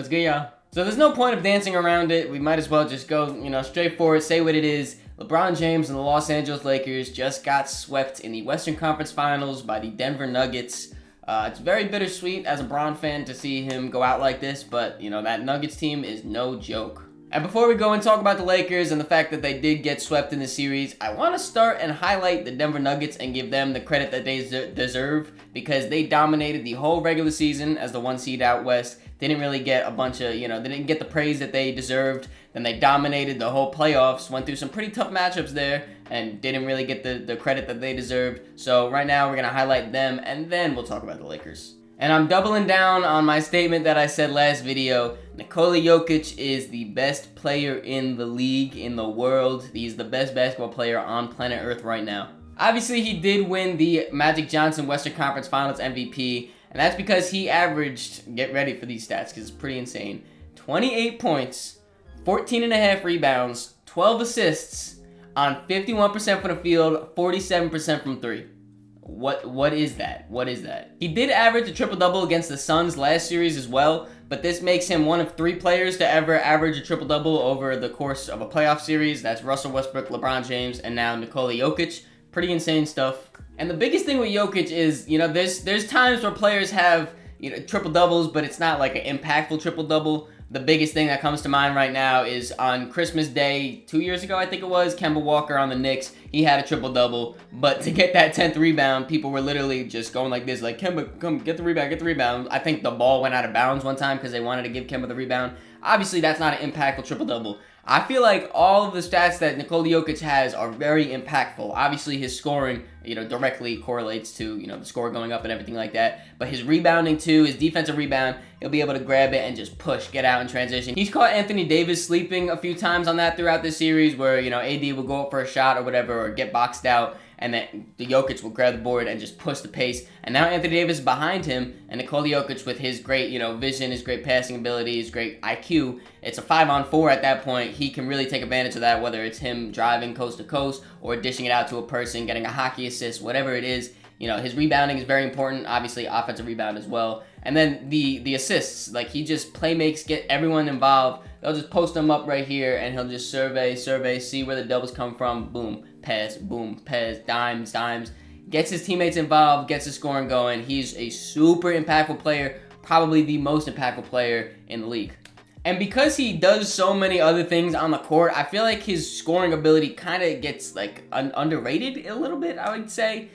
What's good, y'all? So there's no point of dancing around it. We might as well just go, straight forward, say what it is. LeBron James and the Los Angeles Lakers just got swept in the Western Conference Finals by the Denver Nuggets. It's very bittersweet as a Bron fan to see him go out like this, but, that Nuggets team is no joke. And before we go and talk about the Lakers and the fact that they did get swept in the series, I want to start and highlight the Denver Nuggets and give them the credit that they deserve, because they dominated the whole regular season as the 1 seed out west. They didn't really get a bunch of, they didn't get the praise that they deserved. Then they dominated the whole playoffs, went through some pretty tough matchups there, and didn't really get the credit that they deserved. So right now we're going to highlight them, and then we'll talk about the Lakers. And I'm doubling down on my statement that I said last video. Nikola Jokic is the best player in the league, in the world. He's the best basketball player on planet Earth right now. Obviously, he did win the Magic Johnson Western Conference Finals MVP, and that's because he averaged, get ready for these stats because it's pretty insane, 28 points, 14.5 rebounds, 12 assists on 51% from the field, 47% from three. What is that? What is that? He did average a triple-double against the Suns last series as well, but this makes him one of 3 players to ever average a triple-double over the course of a playoff series. That's Russell Westbrook, LeBron James, and now Nikola Jokic. Pretty insane stuff. And the biggest thing with Jokic is, there's times where players have, triple-doubles, but it's not like an impactful triple-double. The biggest thing that comes to mind right now is on Christmas Day 2 years ago, I think it was, Kemba Walker on the Knicks, he had a triple-double, but to get that 10th rebound, people were literally just going like this, like, Kemba, come, get the rebound, get the rebound. I think the ball went out of bounds one time because they wanted to give Kemba the rebound. Obviously, that's not an impactful triple-double. I feel like all of the stats that Nikola Jokic has are very impactful. Obviously, his scoring, directly correlates to, the score going up and everything like that. But his rebounding too, his defensive rebound, he'll be able to grab it and just push, get out in transition. He's caught Anthony Davis sleeping a few times on that throughout this series where, AD will go up for a shot or whatever or get boxed out, and then the Jokic will grab the board and just push the pace. And now Anthony Davis is behind him, and Nikola Jokic with his great, vision, his great passing ability, his great IQ, it's a 5-on-4 at that point. He can really take advantage of that, whether it's him driving coast to coast or dishing it out to a person, getting a hockey assist, whatever it is. His rebounding is very important, obviously offensive rebound as well. And then the assists, like he just playmakes, get everyone involved. They'll just post them up right here, and he'll just survey, see where the doubles come from. Boom, pass, dimes. Gets his teammates involved, gets the scoring going. He's a super impactful player, probably the most impactful player in the league. And because he does so many other things on the court, I feel like his scoring ability kind of gets like underrated a little bit, I would say.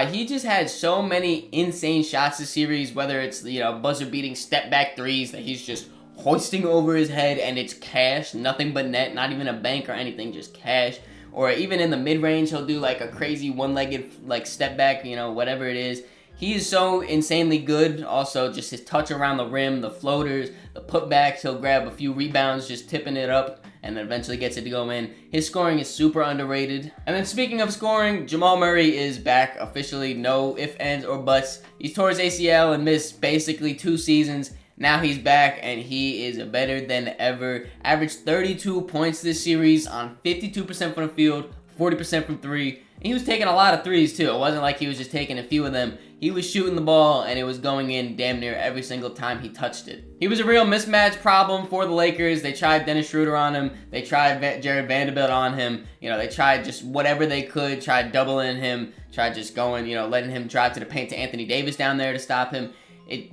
He just had so many insane shots this series, whether it's, buzzer-beating step-back threes that he's just hoisting over his head and it's cash, nothing but net, not even a bank or anything, just cash. Or even in the mid-range, he'll do like a crazy one-legged like step-back, whatever it is. He is so insanely good. Also, just his touch around the rim, the floaters, the putbacks. He'll grab a few rebounds, just tipping it up, and then eventually gets it to go in. His scoring is super underrated. And then speaking of scoring, Jamal Murray is back officially. No ifs, ands, or buts. He tore his ACL and missed basically 2 seasons. Now he's back, and he is better than ever. Averaged 32 points this series on 52% from the field, 40% from 3. And he was taking a lot of threes too. It wasn't like he was just taking a few of them. He was shooting the ball, and it was going in damn near every single time he touched it. He was a real mismatch problem for the Lakers. They tried Dennis Schroeder on him. They tried Jared Vanderbilt on him. They tried just whatever they could. Tried doubling him. Tried just going, letting him drive to the paint to Anthony Davis down there to stop him.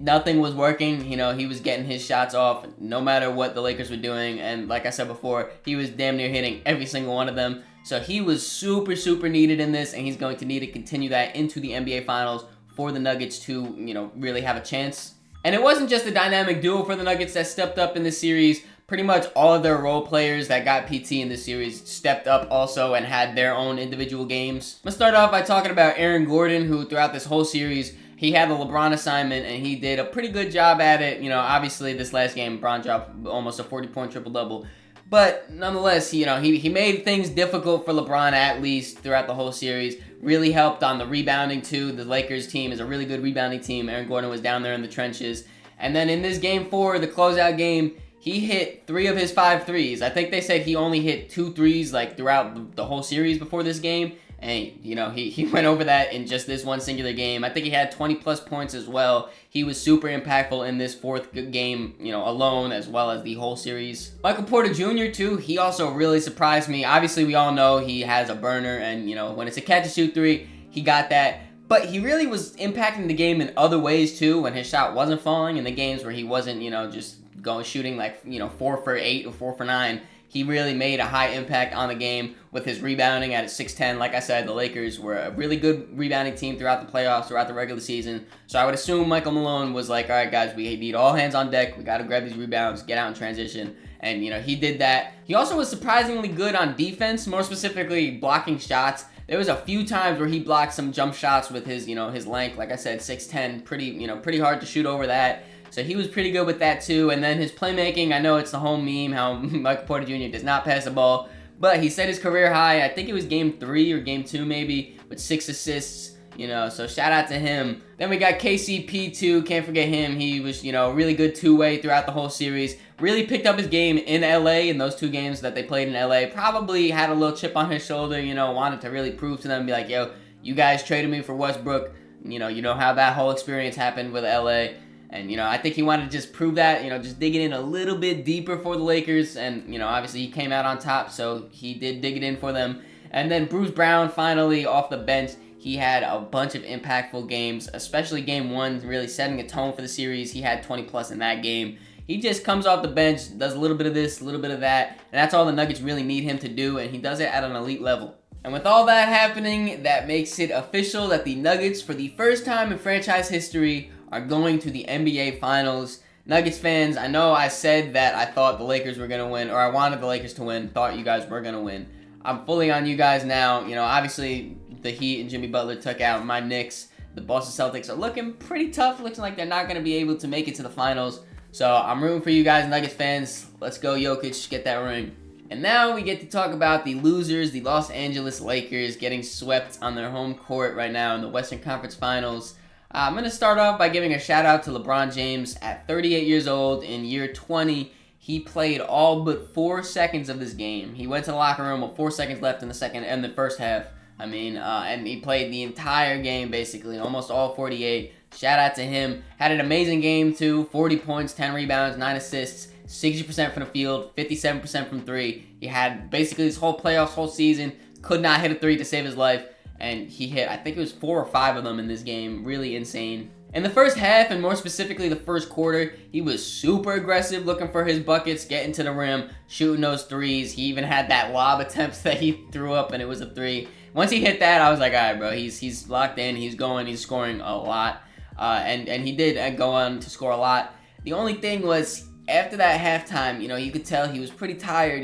Nothing was working. He was getting his shots off no matter what the Lakers were doing. And like I said before, he was damn near hitting every single one of them. So he was super, super needed in this, and he's going to need to continue that into the NBA Finals for the Nuggets to, really have a chance. And it wasn't just a dynamic duo for the Nuggets that stepped up in this series. Pretty much all of their role players that got PT in this series stepped up also and had their own individual games. I'm going to start off by talking about Aaron Gordon, who throughout this whole series, he had the LeBron assignment, and he did a pretty good job at it. Obviously this last game, LeBron dropped almost a 40-point triple-double. But nonetheless, he made things difficult for LeBron at least throughout the whole series. Really helped on the rebounding too. The Lakers team is a really good rebounding team. Aaron Gordon was down there in the trenches. And then in this game 4, the closeout game, he hit 3 of his 5 threes. I think they said he only hit 2 threes like throughout the whole series before this game. And, he went over that in just this one singular game. I think he had 20 plus points as well. He was super impactful in this fourth game, alone, as well as the whole series. Michael Porter Jr. too, he also really surprised me. Obviously, we all know he has a burner, and, when it's a catch and shoot three, he got that. But he really was impacting the game in other ways too, when his shot wasn't falling, in the games where he wasn't, just shooting like, 4 for 8 or 4 for 9. He really made a high impact on the game with his rebounding at 6'10". Like I said, the Lakers were a really good rebounding team throughout the playoffs, throughout the regular season. So I would assume Michael Malone was like, all right, guys, we need all hands on deck. We got to grab these rebounds, get out in transition. And, he did that. He also was surprisingly good on defense, more specifically blocking shots. There was a few times where he blocked some jump shots with his, his length. Like I said, 6'10", pretty hard to shoot over that. So he was pretty good with that too. And then his playmaking, I know it's the whole meme how Michael Porter Jr. does not pass the ball, but he set his career high. I think it was game 3 or game 2 maybe, with 6 assists. So shout out to him. Then we got KCP2, can't forget him. He was, really good two-way throughout the whole series. Really picked up his game in LA in those 2 games that they played in LA. Probably had a little chip on his shoulder, wanted to really prove to them, be like, yo, you guys traded me for Westbrook. You know how that whole experience happened with LA. And, I think he wanted to just prove that, just dig it in a little bit deeper for the Lakers. And, obviously he came out on top, so he did dig it in for them. And then Bruce Brown finally off the bench. He had a bunch of impactful games, especially game 1, really setting a tone for the series. He had 20 plus in that game. He just comes off the bench, does a little bit of this, a little bit of that, and that's all the Nuggets really need him to do, and he does it at an elite level. And with all that happening, that makes it official that the Nuggets, for the first time in franchise history, are going to the NBA Finals. Nuggets fans, I know I said that I thought the Lakers were going to win, or I wanted the Lakers to win, thought you guys were going to win. I'm fully on you guys now. Obviously, the Heat and Jimmy Butler took out my Knicks. The Boston Celtics are looking pretty tough, looking like they're not going to be able to make it to the finals. So I'm rooting for you guys, Nuggets fans. Let's go, Jokic, get that ring. And now we get to talk about the losers, the Los Angeles Lakers, getting swept on their home court right now in the Western Conference Finals. I'm going to start off by giving a shout out to LeBron James. At 38 years old, in year 20, he played all but 4 seconds of this game. He went to the locker room with 4 seconds left in the first half. And he played the entire game, basically, almost all 48. Shout out to him. Had an amazing game, too. 40 points, 10 rebounds, 9 assists, 60% from the field, 57% from 3. He had basically this whole playoffs, whole season, could not hit a 3 to save his life. And he hit, I think it was 4 or 5 of them in this game. Really insane. In the first half, and more specifically the first quarter, he was super aggressive, looking for his buckets, getting to the rim, shooting those threes. He even had that lob attempt that he threw up, and it was a 3. Once he hit that, I was like, all right, bro, he's locked in, he's scoring a lot. And he did go on to score a lot. The only thing was, after that halftime, you could tell he was pretty tired.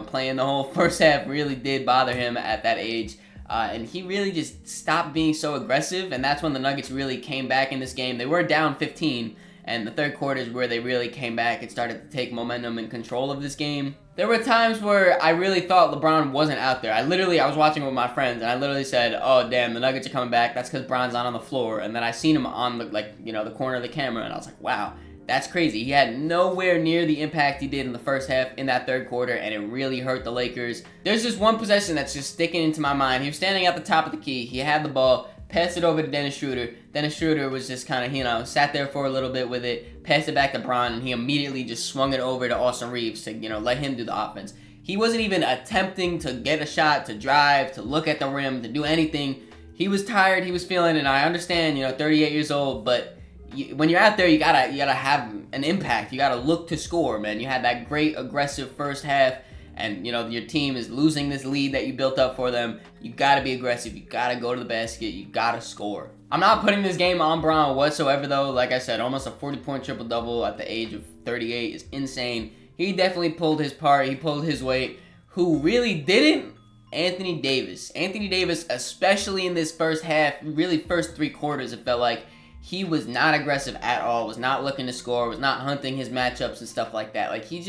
Playing the whole first half really did bother him at that age. And he really just stopped being so aggressive, and that's when the Nuggets really came back in this game. They were down 15, and the third quarter is where they really came back and started to take momentum and control of this game. There were times where I really thought LeBron wasn't out there. I was watching with my friends, and I literally said, oh, damn, the Nuggets are coming back. That's because Bron's not on the floor. And then I seen him on the corner of the camera, and I was like, wow, that's crazy. He had nowhere near the impact he did in the first half in that third quarter, and it really hurt the Lakers. There's just one possession that's just sticking into my mind. He was standing at the top of the key. He had the ball, passed it over to Dennis Schroeder. Dennis Schroeder was just kind of, sat there for a little bit with it, passed it back to Bron, and he immediately just swung it over to Austin Reeves to, let him do the offense. He wasn't even attempting to get a shot, to drive, to look at the rim, to do anything. He was tired. He was feeling it. And I understand, 38 years old, but when you're out there, you gotta have an impact. You gotta look to score, man. You had that great aggressive first half, and your team is losing this lead that you built up for them. You gotta be aggressive. You gotta go to the basket. You gotta score. I'm not putting this game on Bron whatsoever, though. Like I said, almost a 40-point triple-double at the age of 38 is insane. He definitely pulled his part. He pulled his weight. Who really didn't? Anthony Davis. Anthony Davis, especially in this first half, really first 3 quarters, it felt like. He was not aggressive at all, was not looking to score, was not hunting his matchups and stuff like that. Like, he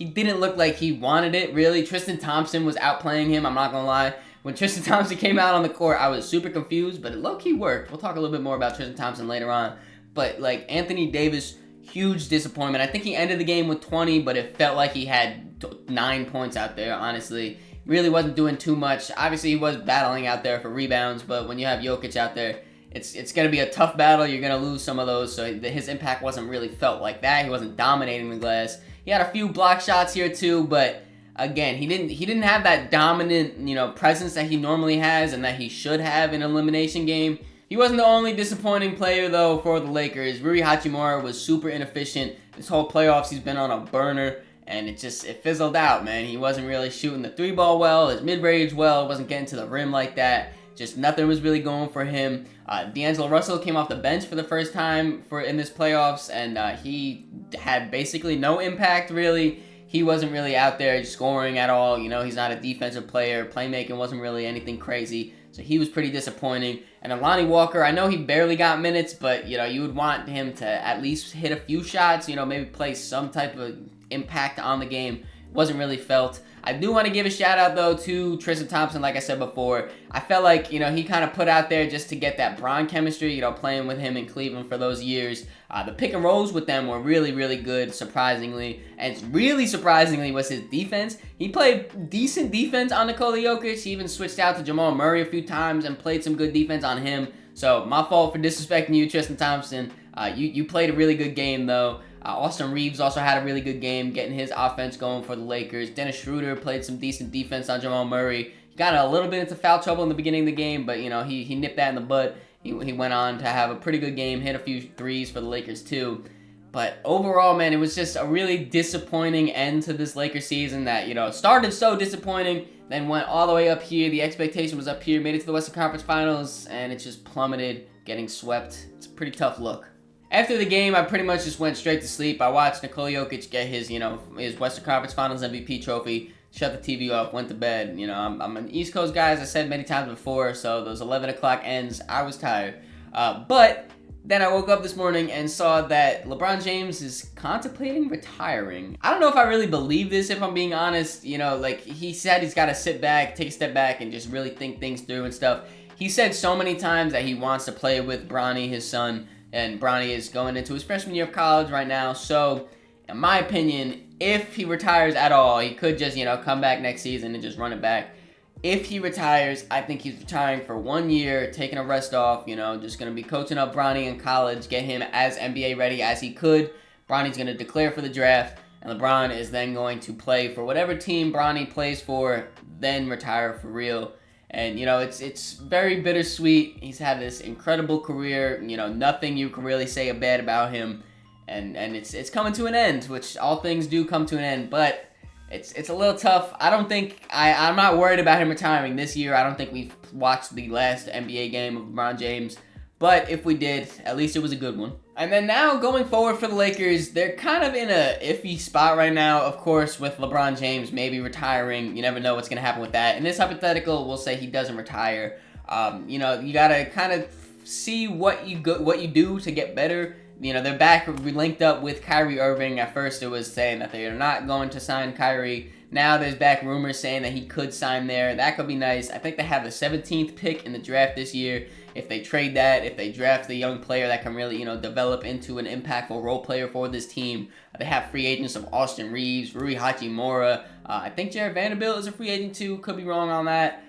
didn't look like he wanted it, really. Tristan Thompson was outplaying him, I'm not going to lie. When Tristan Thompson came out on the court, I was super confused, but it low-key worked. We'll talk a little bit more about Tristan Thompson later on. But, Anthony Davis, huge disappointment. I think he ended the game with 20, but it felt like he had 9 points out there, honestly. really wasn't doing too much. Obviously, he was battling out there for rebounds, but when you have Jokic out there, it's going to be a tough battle. You're going to lose some of those, so his impact wasn't really felt like that. He wasn't dominating the glass. He had a few block shots here too, but again, he didn't have that dominant, presence that he normally has and that he should have in an elimination game. He wasn't the only disappointing player, though, for the Lakers. Rui Hachimura was super inefficient. This whole playoffs, he's been on a burner, and it fizzled out, man. He wasn't really shooting the three ball well, his mid-range well, wasn't getting to the rim like that. Just nothing was really going for him. D'Angelo Russell came off the bench for the first time in this playoffs, and he had basically no impact, really. He wasn't really out there scoring at all. He's not a defensive player. Playmaking wasn't really anything crazy. So he was pretty disappointing. And Lonnie Walker, I know he barely got minutes, but, you would want him to at least hit a few shots, maybe play some type of impact on the game. Wasn't really felt. I do want to give a shout out, though, to Tristan Thompson, like I said before. I felt like, he kind of put out there just to get that Bron chemistry, playing with him in Cleveland for those years. The pick and rolls with them were really, really good, surprisingly. And really surprisingly was his defense. He played decent defense on Nikola Jokic. He even switched out to Jamal Murray a few times and played some good defense on him. So, my fault for disrespecting you, Tristan Thompson. You played a really good game, though. Austin Reeves also had a really good game, getting his offense going for the Lakers. Dennis Schroeder played some decent defense on Jamal Murray. He got a little bit into foul trouble in the beginning of the game, but, he nipped that in the bud. He went on to have a pretty good game, hit a few threes for the Lakers, too. But overall, man, it was just a really disappointing end to this Lakers season that, started so disappointing, then went all the way up here. The expectation was up here, made it to the Western Conference Finals, and it just plummeted, getting swept. It's a pretty tough look. After the game, I pretty much just went straight to sleep. I watched Nikola Jokic get his Western Conference Finals MVP trophy, shut the TV off, went to bed. I'm an East Coast guy, as I said many times before, so those 11 o'clock ends, I was tired. But then I woke up this morning and saw that LeBron James is contemplating retiring. I don't know if I really believe this, if I'm being honest. He said he's got to sit back, take a step back, and just really think things through and stuff. He said so many times that he wants to play with Bronny, his son, and Bronny is going into his freshman year of college right now. So, in my opinion, if he retires at all, he could just, come back next season and just run it back. If he retires, I think he's retiring for 1 year, taking a rest off, just going to be coaching up Bronny in college, get him as NBA ready as he could. Bronny's going to declare for the draft, and LeBron is then going to play for whatever team Bronny plays for, then retire for real. And, it's very bittersweet. He's had this incredible career. Nothing you can really say bad about him. And it's coming to an end, which all things do come to an end. But it's a little tough. I don't think... I'm not worried about him retiring this year. I don't think we've watched the last NBA game of LeBron James. But if we did, at least it was a good one. And then now, going forward for the Lakers, they're kind of in a iffy spot right now, of course, with LeBron James maybe retiring. You never know what's going to happen with that. In this hypothetical, we'll say he doesn't retire. You got to kind of see what you do to get better. They're back linked up with Kyrie Irving. At first, it was saying that they're not going to sign Kyrie. Now there's back rumors saying that he could sign there. That could be nice. I think they have the 17th pick in the draft this year. If they trade that, if they draft the young player that can really, develop into an impactful role player for this team. They have free agents of Austin Reeves, Rui Hachimura. I think Jared Vanderbilt is a free agent too. Could be wrong on that.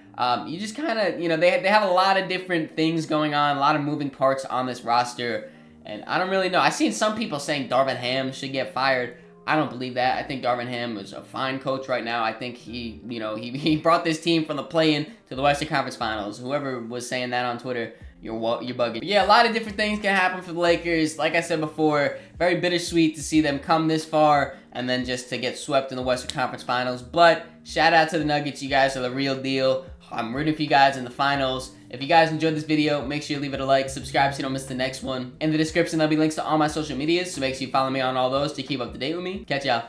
You just kind of, they have a lot of different things going on, a lot of moving parts on this roster. And I don't really know. I've seen some people saying Darvin Ham should get fired. I don't believe that. I think Darvin Ham is a fine coach right now. I think he brought this team from the play-in to the Western Conference Finals. Whoever was saying that on Twitter, you're bugging. But yeah, a lot of different things can happen for the Lakers. Like I said before, very bittersweet to see them come this far and then just to get swept in the Western Conference Finals. But shout out to the Nuggets. You guys are the real deal. I'm rooting for you guys in the finals. If you guys enjoyed this video, make sure you leave it a like, subscribe so you don't miss the next one. In the description, there'll be links to all my social medias, so make sure you follow me on all those to keep up to date with me. Catch y'all.